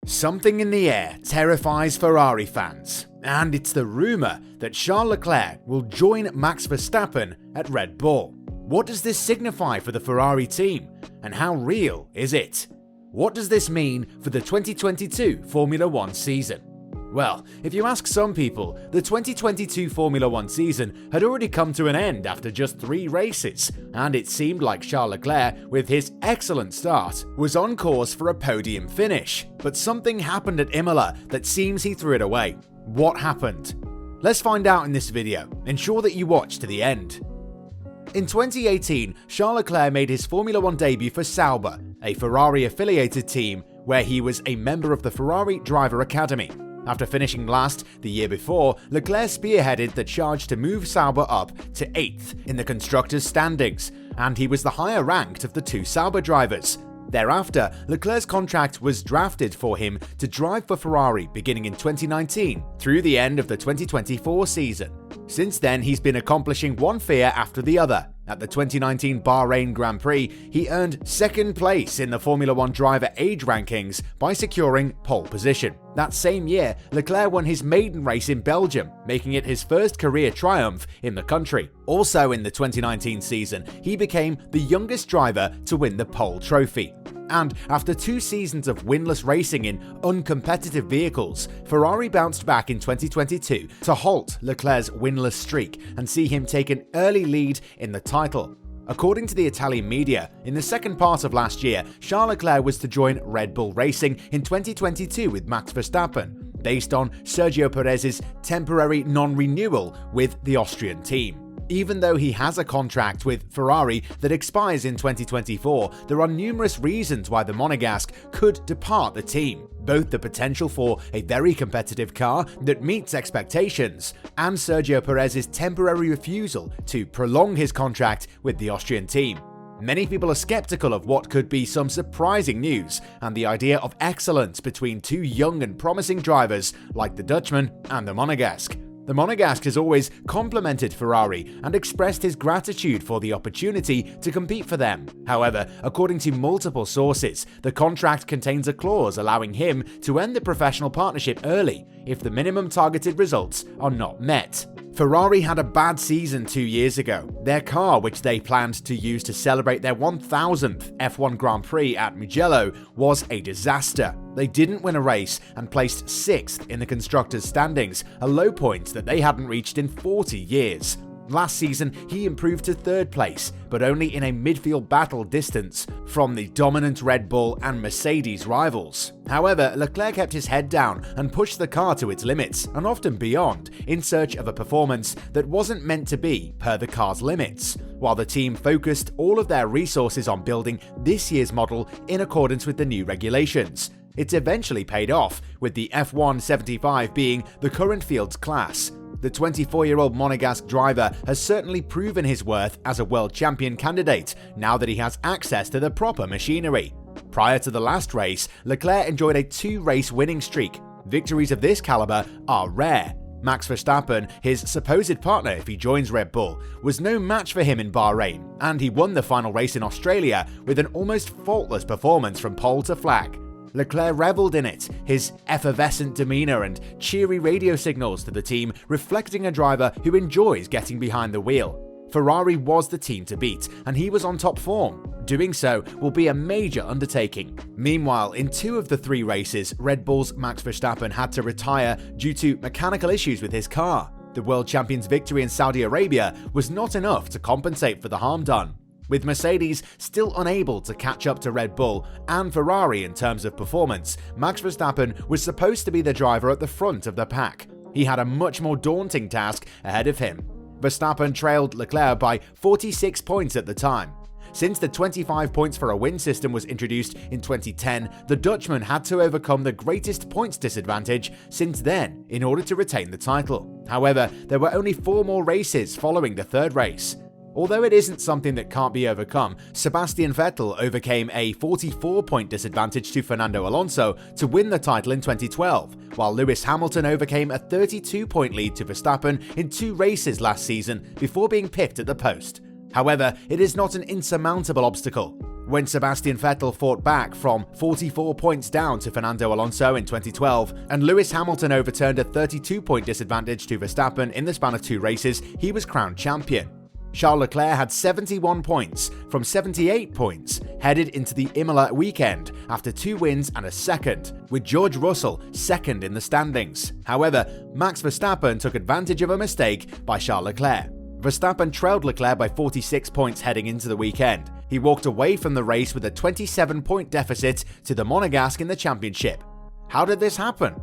Something in the air terrifies Ferrari fans, and it's the rumour that Charles Leclerc will join Max Verstappen at Red Bull. What does this signify for the Ferrari team, and how real is it? What does this mean for the 2022 Formula 1 season? Well, if you ask some people, the 2022 Formula 1 season had already come to an end after just 3 races, and it seemed like Charles Leclerc, with his excellent start, was on course for a podium finish. But something happened at Imola that seems he threw it away. What happened? Let's find out in this video. Ensure that you watch to the end. In 2018, Charles Leclerc made his Formula 1 debut for Sauber, a Ferrari-affiliated team where he was a member of the Ferrari Driver Academy. After finishing last the year before, Leclerc spearheaded the charge to move Sauber up to 8th in the constructors' standings, and he was the higher ranked of the 2 Sauber drivers. Thereafter, Leclerc's contract was drafted for him to drive for Ferrari beginning in 2019 through the end of the 2024 season. Since then, he's been accomplishing one feat after the other. At the 2019 Bahrain Grand Prix, he earned 2nd place in the Formula 1 driver age rankings by securing pole position. That same year, Leclerc won his maiden race in Belgium, making it his first career triumph in the country. Also in the 2019 season, he became the youngest driver to win the pole trophy. And after 2 seasons of winless racing in uncompetitive vehicles, Ferrari bounced back in 2022 to halt Leclerc's winless streak and see him take an early lead in the title. According to the Italian media, in the second part of last year, Charles Leclerc was to join Red Bull Racing in 2022 with Max Verstappen, based on Sergio Perez's temporary non-renewal with the Austrian team. Even though he has a contract with Ferrari that expires in 2024, there are numerous reasons why the Monegasque could depart the team. Both the potential for a very competitive car that meets expectations, and Sergio Perez's temporary refusal to prolong his contract with the Austrian team. Many people are skeptical of what could be some surprising news, and the idea of excellence between 2 young and promising drivers like the Dutchman and the Monegasque. The Monegasque has always complimented Ferrari and expressed his gratitude for the opportunity to compete for them. However, according to multiple sources, the contract contains a clause allowing him to end the professional partnership early if the minimum targeted results are not met. Ferrari had a bad season 2 years ago. Their car, which they planned to use to celebrate their 1000th F1 Grand Prix at Mugello, was a disaster. They didn't win a race and placed 6th in the constructors' standings, a low point that they hadn't reached in 40 years. Last season, he improved to 3rd place, but only in a midfield battle distance from the dominant Red Bull and Mercedes rivals. However, Leclerc kept his head down and pushed the car to its limits, and often beyond, in search of a performance that wasn't meant to be per the car's limits, while the team focused all of their resources on building this year's model in accordance with the new regulations. It's eventually paid off, with the F1 75 being the current field's class. The 24-year-old Monegasque driver has certainly proven his worth as a world champion candidate now that he has access to the proper machinery. Prior to the last race, Leclerc enjoyed a 2-race winning streak. Victories of this caliber are rare. Max Verstappen, his supposed partner if he joins Red Bull, was no match for him in Bahrain, and he won the final race in Australia with an almost faultless performance from pole to flag. Leclerc revelled in it, his effervescent demeanour and cheery radio signals to the team reflecting a driver who enjoys getting behind the wheel. Ferrari was the team to beat, and he was on top form. Doing so will be a major undertaking. Meanwhile, in 2 of the 3 races, Red Bull's Max Verstappen had to retire due to mechanical issues with his car. The world champion's victory in Saudi Arabia was not enough to compensate for the harm done. With Mercedes still unable to catch up to Red Bull and Ferrari in terms of performance, Max Verstappen was supposed to be the driver at the front of the pack. He had a much more daunting task ahead of him. Verstappen trailed Leclerc by 46 points at the time. Since the 25 points for a win system was introduced in 2010, the Dutchman had to overcome the greatest points disadvantage since then in order to retain the title. However, there were only 4 more races following the 3rd race. Although it isn't something that can't be overcome, Sebastian Vettel overcame a 44-point disadvantage to Fernando Alonso to win the title in 2012, while Lewis Hamilton overcame a 32-point lead to Verstappen in 2 races last season before being pipped at the post. However, it is not an insurmountable obstacle. When Sebastian Vettel fought back from 44 points down to Fernando Alonso in 2012, and Lewis Hamilton overturned a 32-point disadvantage to Verstappen in the span of 2 races, he was crowned champion. Charles Leclerc had 71 points from 78 points headed into the Imola weekend after 2 wins and a second, with George Russell second in the standings. However, Max Verstappen took advantage of a mistake by Charles Leclerc. Verstappen trailed Leclerc by 46 points heading into the weekend. He walked away from the race with a 27-point deficit to the Monegasque in the championship. How did this happen?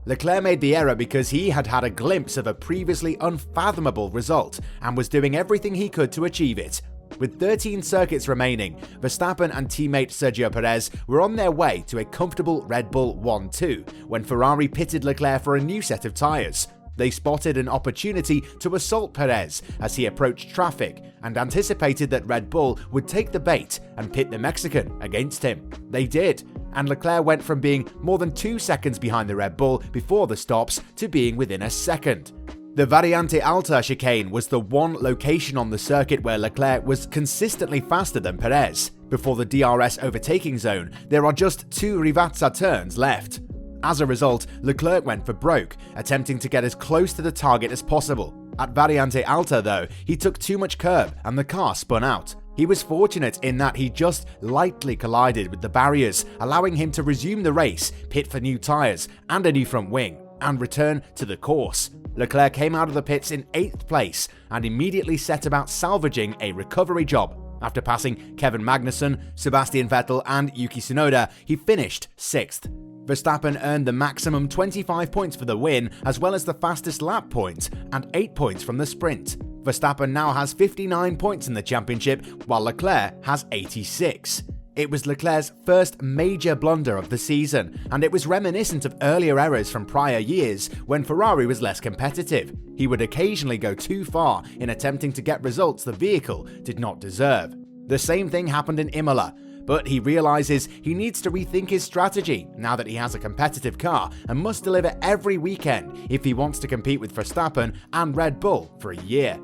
Leclerc made the error because he had had a glimpse of a previously unfathomable result and was doing everything he could to achieve it. With 13 circuits remaining, Verstappen and teammate Sergio Perez were on their way to a comfortable Red Bull 1-2 when Ferrari pitted Leclerc for a new set of tyres. They spotted an opportunity to assault Perez as he approached traffic and anticipated that Red Bull would take the bait and pit the Mexican against him. They did, and Leclerc went from being more than 2 seconds behind the Red Bull before the stops to being within a second. The Variante Alta chicane was the one location on the circuit where Leclerc was consistently faster than Perez. Before the DRS overtaking zone, there are just 2 Rivazza turns left. As a result, Leclerc went for broke, attempting to get as close to the target as possible. At Variante Alta though, he took too much curb and the car spun out. He was fortunate in that he just lightly collided with the barriers, allowing him to resume the race, pit for new tyres and a new front wing, and return to the course. Leclerc came out of the pits in 8th place and immediately set about salvaging a recovery job. After passing Kevin Magnussen, Sebastian Vettel and Yuki Tsunoda, he finished 6th. Verstappen earned the maximum 25 points for the win, as well as the fastest lap point and 8 points from the sprint. Verstappen now has 59 points in the championship, while Leclerc has 86. It was Leclerc's first major blunder of the season, and it was reminiscent of earlier errors from prior years when Ferrari was less competitive. He would occasionally go too far in attempting to get results the vehicle did not deserve. The same thing happened in Imola, but he realizes he needs to rethink his strategy now that he has a competitive car and must deliver every weekend if he wants to compete with Verstappen and Red Bull for a year.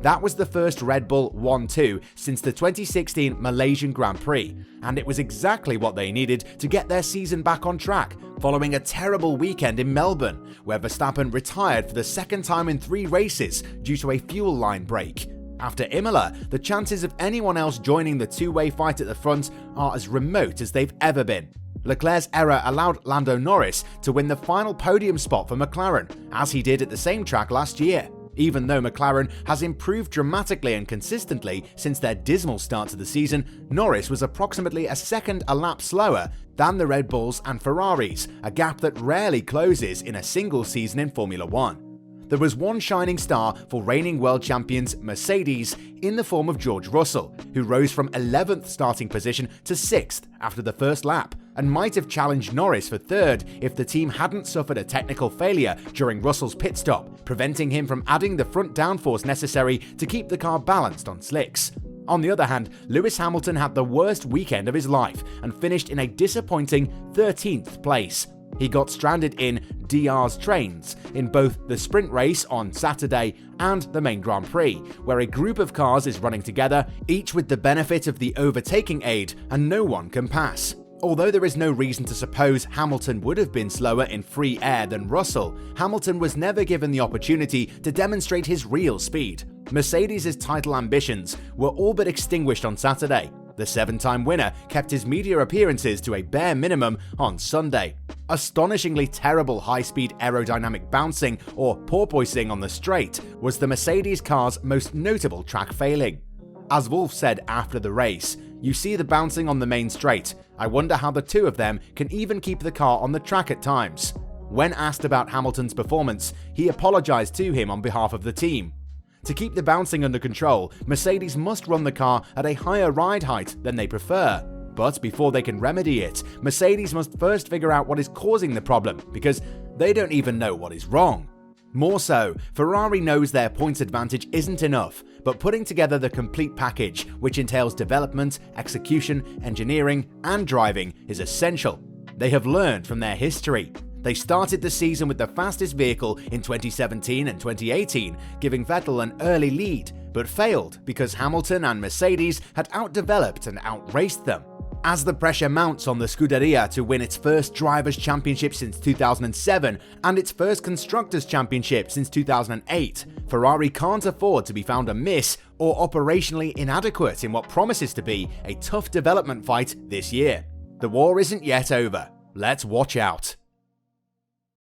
That was the first Red Bull 1-2 since the 2016 Malaysian Grand Prix, and it was exactly what they needed to get their season back on track, following a terrible weekend in Melbourne, where Verstappen retired for the second time in 3 races due to a fuel line break. After Imola, the chances of anyone else joining the two-way fight at the front are as remote as they've ever been. Leclerc's error allowed Lando Norris to win the final podium spot for McLaren, as he did at the same track last year. Even though McLaren has improved dramatically and consistently since their dismal start to the season, Norris was approximately a second a lap slower than the Red Bulls and Ferraris, a gap that rarely closes in a single season in Formula 1. There was one shining star for reigning world champions Mercedes in the form of George Russell, who rose from 11th starting position to 6th after the first lap, and might have challenged Norris for 3rd if the team hadn't suffered a technical failure during Russell's pit stop, preventing him from adding the front downforce necessary to keep the car balanced on slicks. On the other hand, Lewis Hamilton had the worst weekend of his life and finished in a disappointing 13th place. He got stranded in DRS trains in both the sprint race on Saturday and the main Grand Prix, where a group of cars is running together, each with the benefit of the overtaking aid, and no one can pass. Although there is no reason to suppose Hamilton would have been slower in free air than Russell, Hamilton was never given the opportunity to demonstrate his real speed. Mercedes' title ambitions were all but extinguished on Saturday. The 7-time winner kept his media appearances to a bare minimum on Sunday. Astonishingly terrible high-speed aerodynamic bouncing or porpoising on the straight was the Mercedes car's most notable track failing. As Wolff said after the race, "You see the bouncing on the main straight. I wonder how the two of them can even keep the car on the track at times." When asked about Hamilton's performance, he apologized to him on behalf of the team. To keep the bouncing under control, Mercedes must run the car at a higher ride height than they prefer. But before they can remedy it, Mercedes must first figure out what is causing the problem, because they don't even know what is wrong. More so, Ferrari knows their points advantage isn't enough, but putting together the complete package, which entails development, execution, engineering, and driving, is essential. They have learned from their history. They started the season with the fastest vehicle in 2017 and 2018, giving Vettel an early lead, but failed because Hamilton and Mercedes had outdeveloped and outraced them. As the pressure mounts on the Scuderia to win its first Drivers' Championship since 2007 and its first Constructors' Championship since 2008, Ferrari can't afford to be found amiss or operationally inadequate in what promises to be a tough development fight this year. The war isn't yet over. Let's watch out.